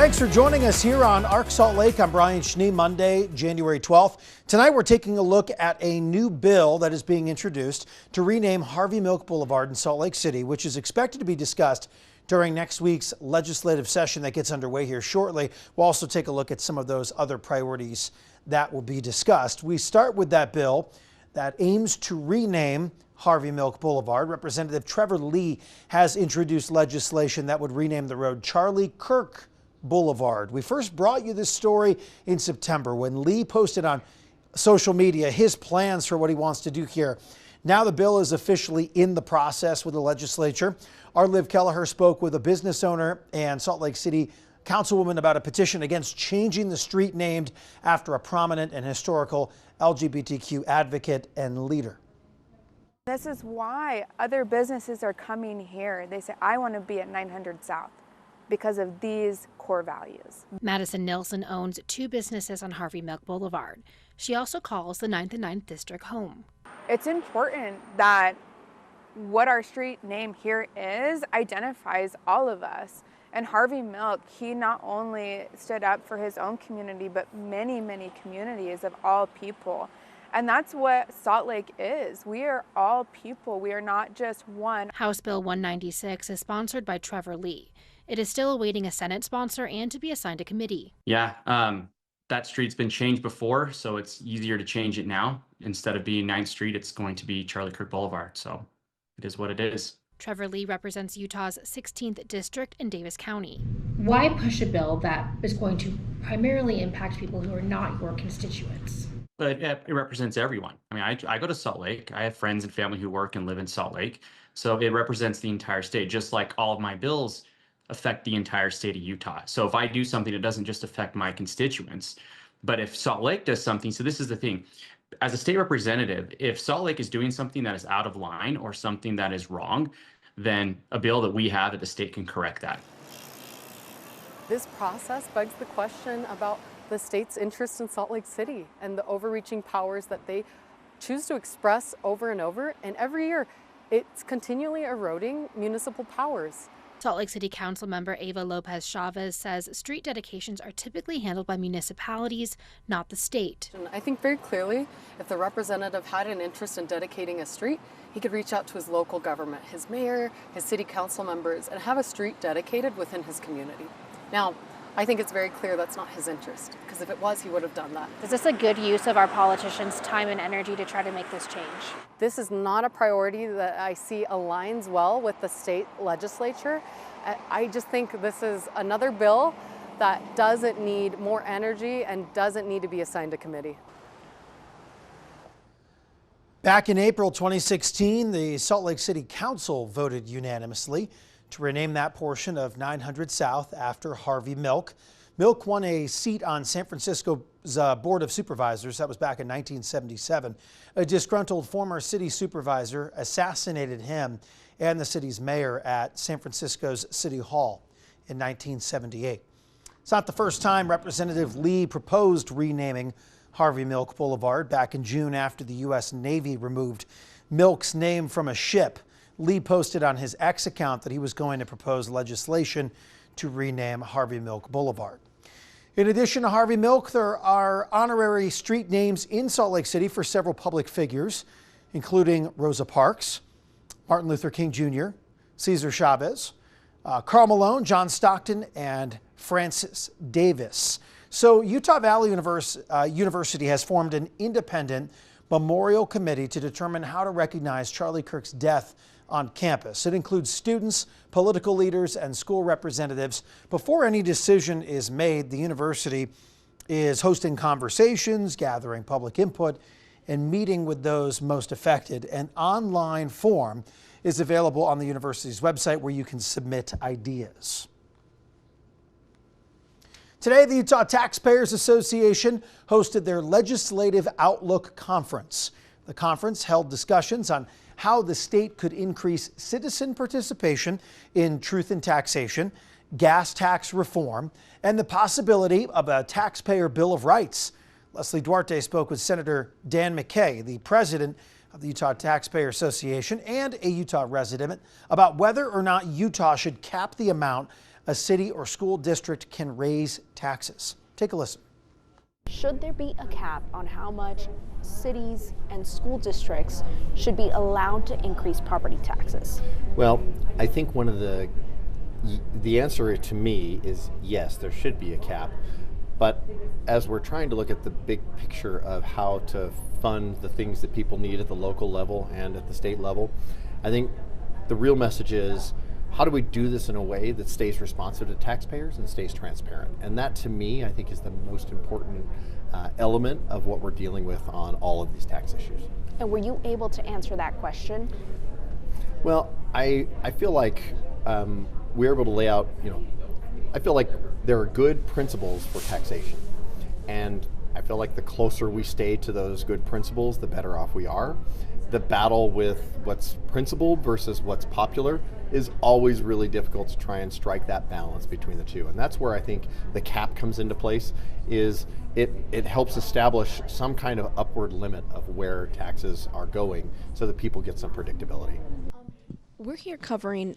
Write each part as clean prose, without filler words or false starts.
Thanks for joining us here on Arc Salt Lake. I'm Brian Schnee, Monday, January 12th. Tonight we're taking a look at a new bill that is being introduced to rename Harvey Milk Boulevard in Salt Lake City, which is expected to be discussed during next week's legislative session that gets underway here shortly. We'll also take a look at some of those other priorities that will be discussed. We start with that bill that aims to rename Harvey Milk Boulevard. Representative Trevor Lee has introduced legislation that would rename the road Charlie Kirk Boulevard. We first brought you this story in September when Lee posted on social media his plans for what he wants to do here. Now the bill is officially in the process with the legislature. Our Liv Kelleher spoke with a business owner and Salt Lake City councilwoman about a petition against changing the street named after a prominent and historical LGBTQ advocate and leader. This is why other businesses are coming here. They say, I want to be at 900 South because of these core values. Madison Nilsson owns 2 businesses on Harvey Milk Boulevard. She also calls the 9th and 9th District home. It's important that what our street name here is identifies all of us. And Harvey Milk, he not only stood up for his own community, but many, many communities of all people. And that's what Salt Lake is. We are all people. We are not just one. House Bill 196 is sponsored by Trevor Lee. It is still awaiting a Senate sponsor and to be assigned a committee. Yeah, that street's been changed before, so it's easier to change it now. Instead of being 9th Street, it's going to be Charlie Kirk Boulevard. So it is what it is. Trevor Lee represents Utah's 16th District in Davis County. Why push a bill that is going to primarily impact people who are not your constituents? But it represents everyone. I mean, I go to Salt Lake. I have friends and family who work and live in Salt Lake. So it represents the entire state, just like all of my bills affect the entire state of Utah. So if I do something, it doesn't just affect my constituents, but if Salt Lake does something, so this is the thing, as a state representative, if Salt Lake is doing something that is out of line or something that is wrong, then a bill that we have at the state can correct that. This process begs the question about the state's interest in Salt Lake City and the overreaching powers that they choose to express over and over. And every year, it's continually eroding municipal powers. Salt Lake City Council member Ava Lopez Chavez says street dedications are typically handled by municipalities, not the state. And I think very clearly, if the representative had an interest in dedicating a street, he could reach out to his local government, his mayor, his city council members, and have a street dedicated within his community. Now, I think it's very clear that's not his interest, because if it was, he would have done that. Is this a good use of our politicians' time and energy to try to make this change? This is not a priority that I see aligns well with the state legislature. I just think this is another bill that doesn't need more energy and doesn't need to be assigned a committee. Back in April 2016, the Salt Lake City Council voted unanimously to rename that portion of 900 South after Harvey Milk. Milk won a seat on San Francisco's Board of Supervisors. That was back in 1977. A disgruntled former city supervisor assassinated him and the city's mayor at San Francisco's City Hall in 1978. It's not the first time Representative Lee proposed renaming Harvey Milk Boulevard. Back in June, after the U.S. Navy removed Milk's name from a ship, Lee posted on his X account that he was going to propose legislation to rename Harvey Milk Boulevard. In addition to Harvey Milk, there are honorary street names in Salt Lake City for several public figures, including Rosa Parks, Martin Luther King Jr., Cesar Chavez, Karl Malone, John Stockton, and Francis Davis. So Utah Valley University has formed an independent memorial committee to determine how to recognize Charlie Kirk's death on campus. It includes students, political leaders, and school representatives. Before any decision is made, the university is hosting conversations, gathering public input, and meeting with those most affected. An online form is available on the university's website where you can submit ideas. Today, the Utah Taxpayers Association hosted their Legislative Outlook Conference. The conference held discussions on how the state could increase citizen participation in truth in taxation, gas tax reform, and the possibility of a taxpayer bill of rights. Leslie Duarte spoke with Senator Dan McKay, the president of the Utah Taxpayer Association and a Utah resident, about whether or not Utah should cap the amount a city or school district can raise taxes. Take a listen. Should there be a cap on how much cities and school districts should be allowed to increase property taxes? Well, I think one of the answer to me is yes, there should be a cap. But as we're trying to look at the big picture of how to fund the things that people need at the local level and at the state level, I think the real message is, how do we do this in a way that stays responsive to taxpayers and stays transparent? And that, to me, I think is the most important element of what we're dealing with on all of these tax issues. And were you able to answer that question? Well, I feel like we're able to lay out, I feel like there are good principles for taxation. And I feel like the closer we stay to those good principles, the better off we are. The battle with what's principled versus what's popular is always really difficult to try and strike that balance between the two. And that's where I think the cap comes into place, is it helps establish some kind of upward limit of where taxes are going so that people get some predictability. We're here covering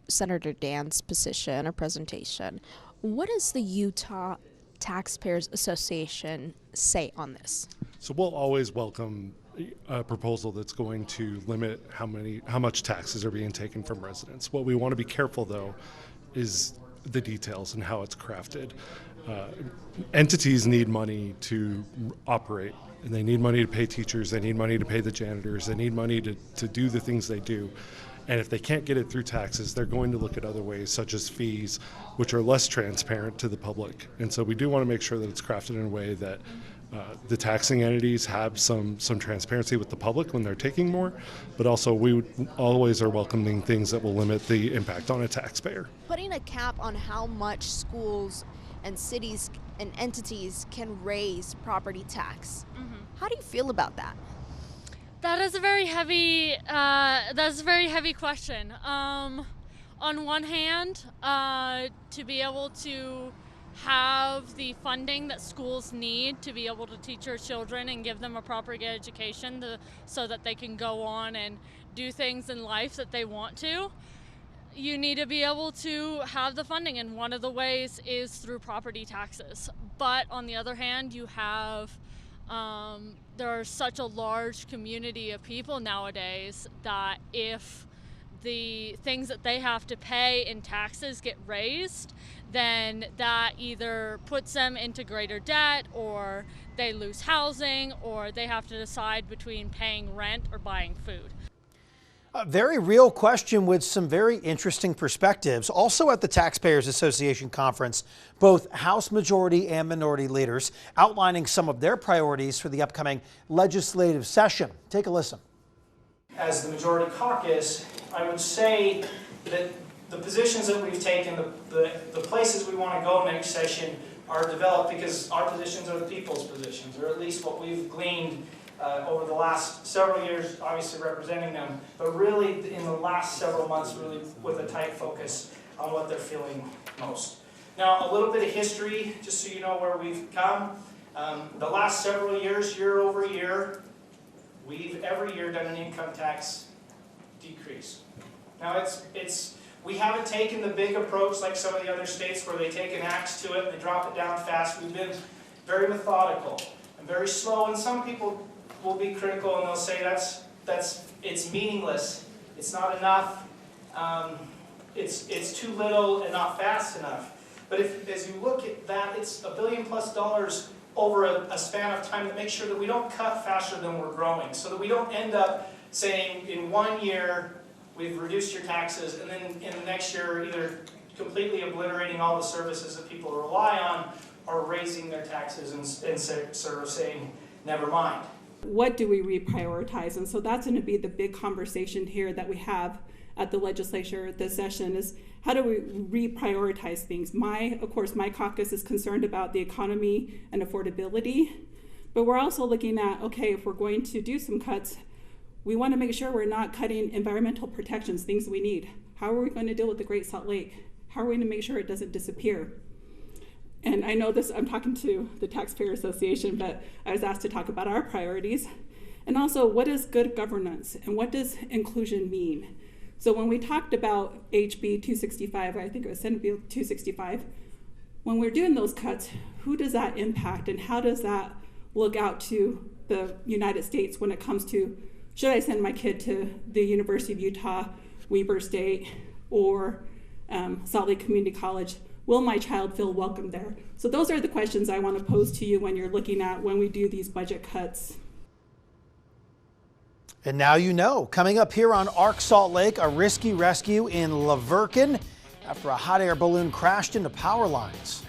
Senator Dan's position or presentation. What does the Utah Taxpayers Association say on this? So we'll always welcome a proposal that's going to limit how much taxes are being taken from residents. What we want to be careful, though, is the details and how it's crafted. Entities need money to operate, and they need money to pay teachers, they need money to pay the janitors, they need money to do the things they do. And if they can't get it through taxes, they're going to look at other ways, such as fees, which are less transparent to the public. And so we do want to make sure that it's crafted in a way that the taxing entities have some transparency with the public when they're taking more, but also we always are welcoming things that will limit the impact on a taxpayer. Putting a cap on how much schools and cities and entities can raise property tax. How do you feel about that? That is a very heavy. Question. On one hand, to be able to have the funding that schools need to be able to teach our children and give them a proper education so that they can go on and do things in life that they want to. You need to be able to have the funding, and one of the ways is through property taxes. But on the other hand, you have there are such a large community of people nowadays that if the things that they have to pay in taxes get raised, then that either puts them into greater debt, or they lose housing, or they have to decide between paying rent or buying food. A very real question with some very interesting perspectives. Also at the Taxpayers Association conference, both House Majority and Minority leaders outlining some of their priorities for the upcoming legislative session. Take a listen. As the Majority Caucus, I would say that the positions that we've taken, the places we want to go next session are developed because our positions are the people's positions, or at least what we've gleaned over the last several years, obviously representing them, but really in the last several months, really with a tight focus on what they're feeling most. Now, a little bit of history, just so you know where we've come. The last several years, year over year, we've every year done an income tax decrease. Now, we haven't taken the big approach like some of the other states where they take an axe to it and they drop it down fast. We've been very methodical and very slow, and some people will be critical and they'll say it's meaningless, it's not enough, it's too little and not fast enough. But as you look at that, it's $1 billion+ over a span of time to make sure that we don't cut faster than we're growing, so that we don't end up saying in 1 year we've reduced your taxes, and then in the next year either completely obliterating all the services that people rely on, or raising their taxes and sort of saying, never mind. What do we reprioritize? And so that's going to be the big conversation here that we have at the legislature this session, is how do we reprioritize things? Of course, my caucus is concerned about the economy and affordability, but we're also looking at, okay, if we're going to do some cuts, we want to make sure we're not cutting environmental protections, things we need. How are we going to deal with the Great Salt Lake? How are we going to make sure it doesn't disappear? And I know this, I'm talking to the Taxpayer Association, but I was asked to talk about our priorities. And also, what is good governance and what does inclusion mean? So when we talked about HB 265, I think it was Senate Bill 265, when we're doing those cuts, who does that impact and how does that look out to the United States when it comes to, should I send my kid to the University of Utah, Weber State, or Salt Lake Community College? Will my child feel welcome there? So those are the questions I want to pose to you when you're looking at when we do these budget cuts. And now you know. Coming up here on ARC Salt Lake, a risky rescue in Laverkin after a hot air balloon crashed into power lines.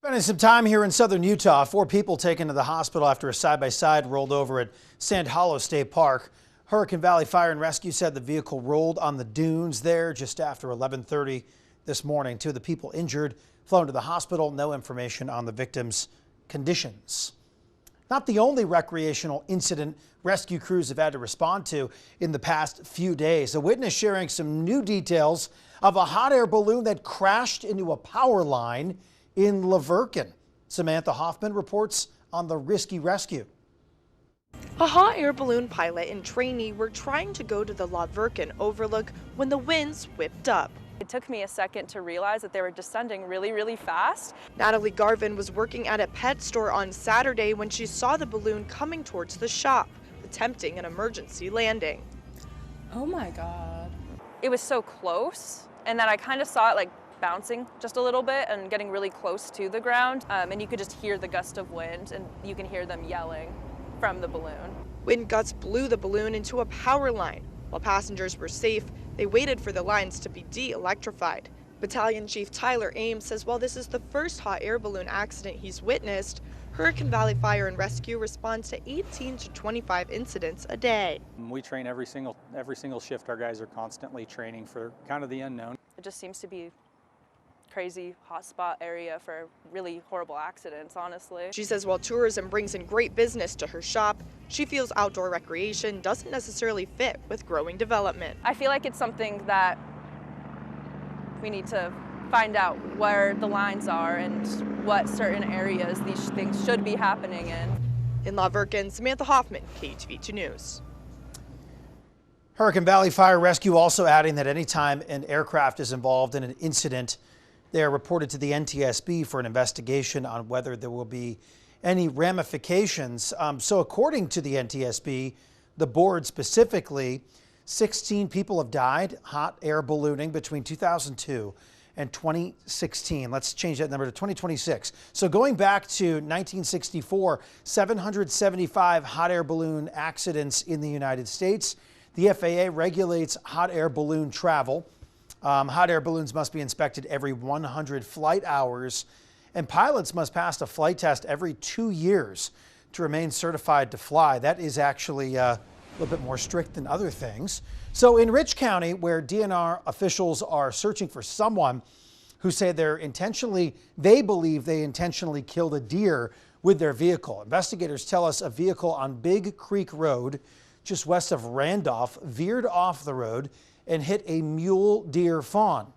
Spending some time here in southern Utah, 4 people taken to the hospital after a side-by-side rolled over at Sand Hollow State Park. Hurricane Valley Fire and Rescue said the vehicle rolled on the dunes there just after 11:30 this morning. 2 of the people injured flown to the hospital. No information on the victims' conditions. Not the only recreational incident rescue crews have had to respond to in the past few days. A witness sharing some new details of a hot air balloon that crashed into a power line in Laverkin. Samantha Hoffman reports on the risky rescue. A hot air balloon pilot and trainee were trying to go to the Laverkin overlook when the winds whipped up. It took me a second to realize that they were descending really, really fast. Natalie Garvin was working at a pet store on Saturday when she saw the balloon coming towards the shop, attempting an emergency landing. Oh my God. It was so close, and then I kind of saw it like bouncing just a little bit and getting really close to the ground, and you could just hear the gust of wind, and you can hear them yelling from the balloon. Wind gusts blew the balloon into a power line. While passengers were safe, they waited for the lines to be de-electrified. Battalion Chief Tyler Ames says while this is the first hot air balloon accident he's witnessed, Hurricane Valley Fire and Rescue responds to 18 to 25 incidents a day. We train every single shift. Our guys are constantly training for kind of the unknown. It just seems to be crazy hotspot area for really horrible accidents, honestly. She says while tourism brings in great business to her shop, she feels outdoor recreation doesn't necessarily fit with growing development. I feel like it's something that we need to find out where the lines are and what certain areas these things should be happening in. In La Verkin, Samantha Hoffman, KUTV 2 News. Hurricane Valley Fire Rescue also adding that anytime an aircraft is involved in an incident, they are reported to the NTSB for an investigation on whether there will be any ramifications. So according to the NTSB, the board specifically, 16 people have died hot air ballooning between 2002 and 2016. Let's change that number to 2026. So going back to 1964, 775 hot air balloon accidents in the United States. The FAA regulates hot air balloon travel. Hot air balloons must be inspected every 100 flight hours, and pilots must pass a flight test every 2 years to remain certified to fly. That is actually a little bit more strict than other things. So in Rich County, where DNR officials are searching for someone who say they believe they intentionally killed a deer with their vehicle. Investigators tell us a vehicle on Big Creek Road, just west of Randolph, veered off the road and hit a mule deer fawn.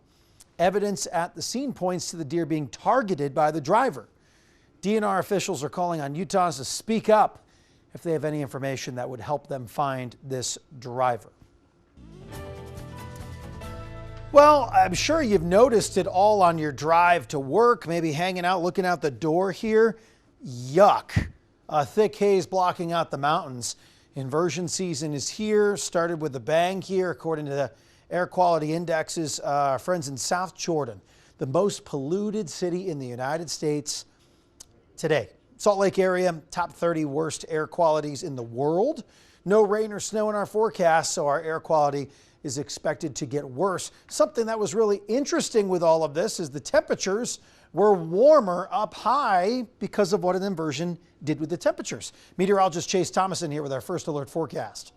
Evidence at the scene points to the deer being targeted by the driver. DNR officials are calling on Utahns to speak up if they have any information that would help them find this driver. Well, I'm sure you've noticed it all on your drive to work, maybe hanging out, looking out the door here. Yuck. A thick haze blocking out the mountains. Inversion season is here, started with a bang here, according to the air quality indexes. Friends in South Jordan, the most polluted city in the United States today. Salt Lake area, top 30 worst air qualities in the world. No rain or snow in our forecast, so our air quality is expected to get worse. Something that was really interesting with all of this is the temperatures were warmer up high because of what an inversion did with the temperatures. Meteorologist Chase Thomason here with our first alert forecast.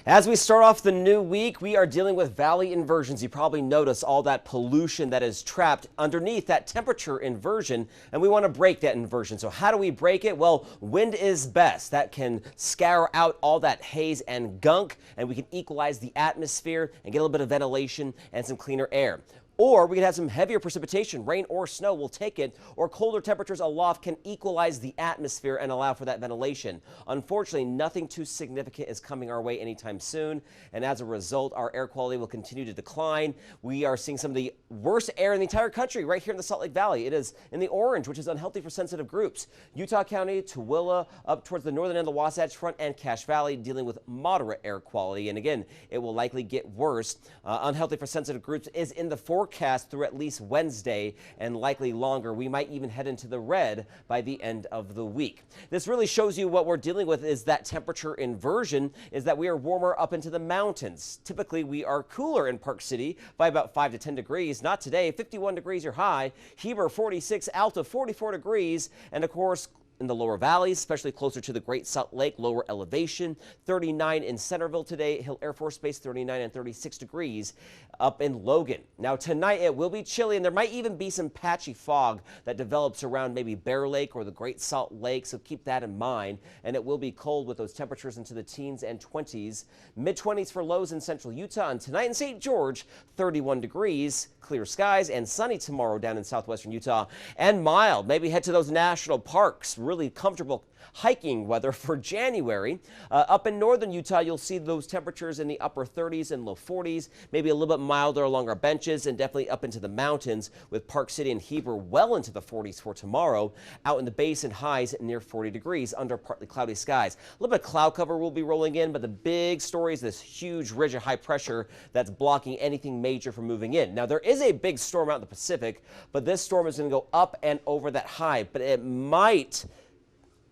As we start off the new week, we are dealing with valley inversions. You probably notice all that pollution that is trapped underneath that temperature inversion, and we want to break that inversion. So how do we break it? Well, wind is best. That can scour out all that haze and gunk, and we can equalize the atmosphere and get a little bit of ventilation and some cleaner air. Or we could have some heavier precipitation, rain or snow, we'll take it, or colder temperatures aloft can equalize the atmosphere and allow for that ventilation. Unfortunately, nothing too significant is coming our way anytime soon, and as a result, our air quality will continue to decline. We are seeing some of the worst air in the entire country right here in the Salt Lake Valley. It is in the orange, which is unhealthy for sensitive groups. Utah County, Tooele, up towards the northern end of the Wasatch Front, and Cache Valley dealing with moderate air quality, and again, it will likely get worse. Unhealthy for sensitive groups is in the forecast through at least Wednesday and likely longer. We might even head into the red by the end of the week. This really shows you what we're dealing with is that temperature inversion, is that we are warmer up into the mountains. Typically, we are cooler in Park City by about 5 to 10 degrees. Not today. 51 degrees your high. Heber 46, Alta 44 degrees, and of course, in the lower valleys, especially closer to the Great Salt Lake, lower elevation, 39 in Centerville today, Hill Air Force Base 39 and 36 degrees up in Logan. Now tonight it will be chilly and there might even be some patchy fog that develops around maybe Bear Lake or the Great Salt Lake, so keep that in mind. And it will be cold with those temperatures into the teens and 20s, mid-20s for lows in central Utah, and tonight in St. George, 31 degrees, clear skies and sunny tomorrow down in southwestern Utah, and mild. Maybe head to those national parks. Really comfortable hiking weather for January. Up in northern Utah, you'll see those temperatures in the upper 30s and low 40s, maybe a little bit milder along our benches and definitely up into the mountains with Park City and Heber well into the 40s for tomorrow. Out in the basin, highs near 40 degrees under partly cloudy skies. A little bit of cloud cover will be rolling in, but the big story is this huge ridge of high pressure that's blocking anything major from moving in. Now, there is a big storm out in the Pacific, but this storm is going to go up and over that high, but it might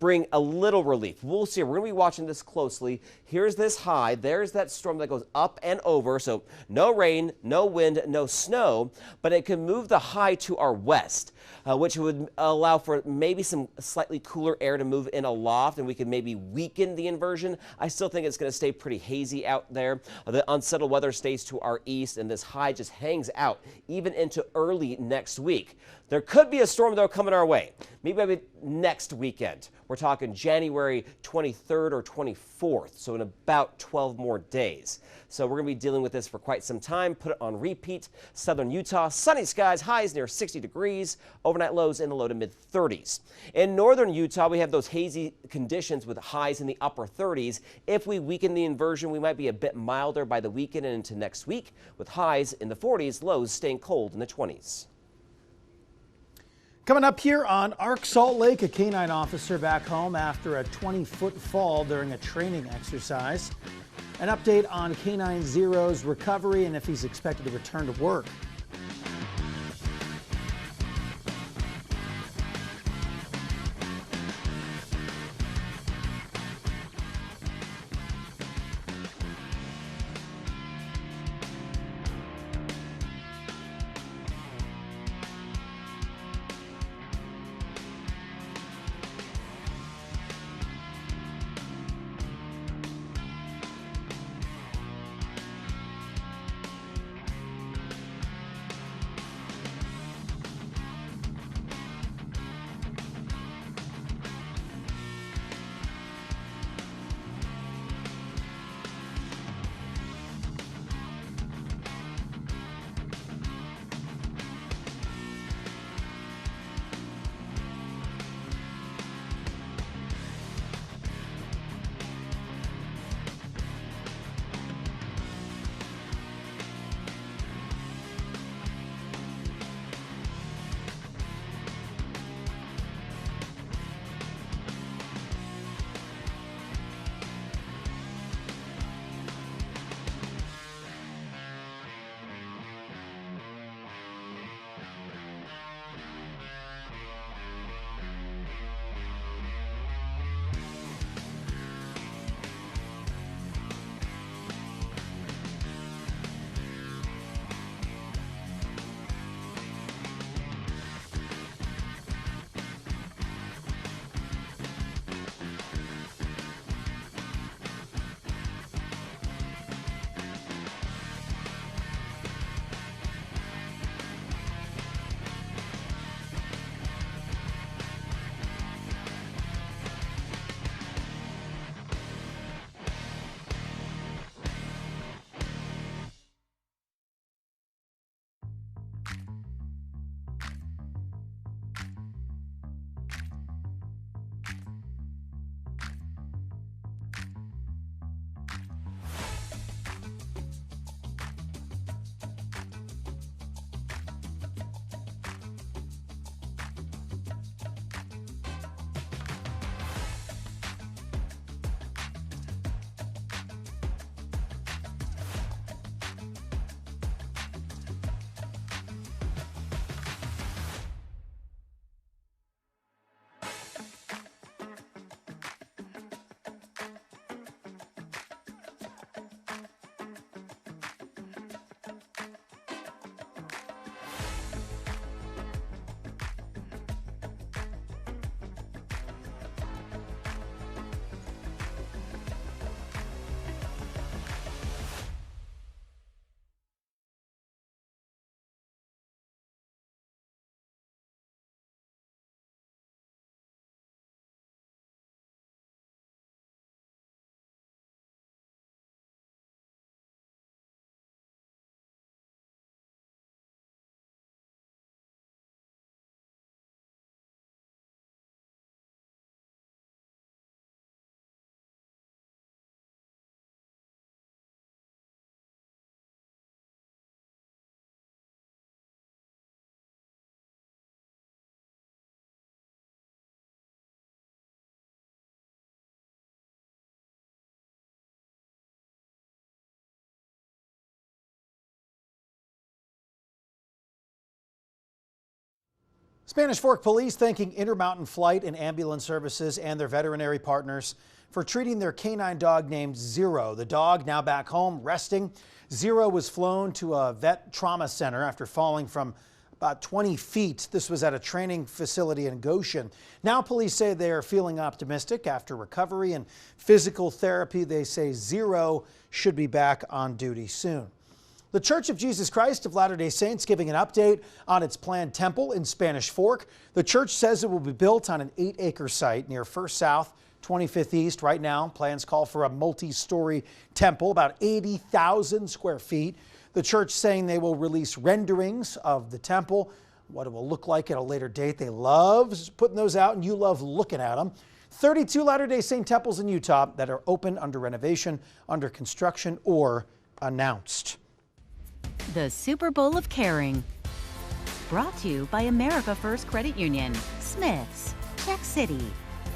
bring a little relief. We'll see. We're going to be watching this closely. Here's this high. There's that storm that goes up and over. So no rain, no wind, no snow, but it can move the high to our west, which would allow for maybe some slightly cooler air to move in aloft, and we could maybe weaken the inversion. I still think it's going to stay pretty hazy out there. The unsettled weather stays to our east, and this high just hangs out even into early next week. There could be a storm, though, coming our way. Maybe next weekend. We're talking January 23rd or 24th, so in about 12 more days. So we're going to be dealing with this for quite some time. Put it on repeat. Southern Utah, sunny skies, highs near 60 degrees, overnight lows in the low to mid 30s. In northern Utah, we have those hazy conditions with highs in the upper 30s. If we weaken the inversion, we might be a bit milder by the weekend and into next week, with highs in the 40s, lows staying cold in the 20s. Coming up here on Arc Salt Lake, a canine officer back home after a 20-foot fall during a training exercise. An update on Canine Zero's recovery and if he's expected to return to work. Spanish Fork Police thanking Intermountain Flight and Ambulance Services and their veterinary partners for treating their canine dog named Zero. The dog, now back home, resting. Zero was flown to a vet trauma center after falling from about 20 feet. This was at a training facility in Goshen. Now police say they are feeling optimistic after recovery and physical therapy. They say Zero should be back on duty soon. The Church of Jesus Christ of Latter-day Saints giving an update on its planned temple in Spanish Fork. The church says it will be built on an 8-acre site near First South, 25th East. Right now, plans call for a multi-story temple, about 80,000 square feet. The church saying they will release renderings of the temple, what it will look like at a later date. They love putting those out, and you love looking at them. 32 Latter-day Saint temples in Utah that are open, under renovation, under construction, or announced. The Super Bowl of Caring. Brought to you by America First Credit Union, Smith's, Check City,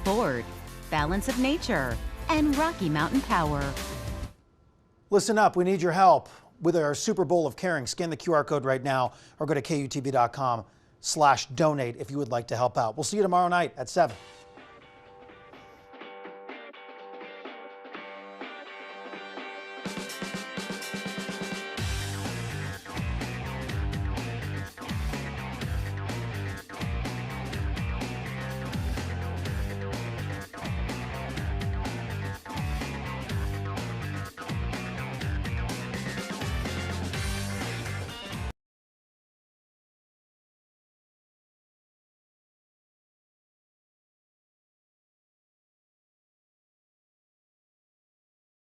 Ford, Balance of Nature, and Rocky Mountain Power. Listen up, we need your help with our Super Bowl of Caring. Scan the QR code right now or go to KUTV.com/donate if you would like to help out. We'll see you tomorrow night at 7.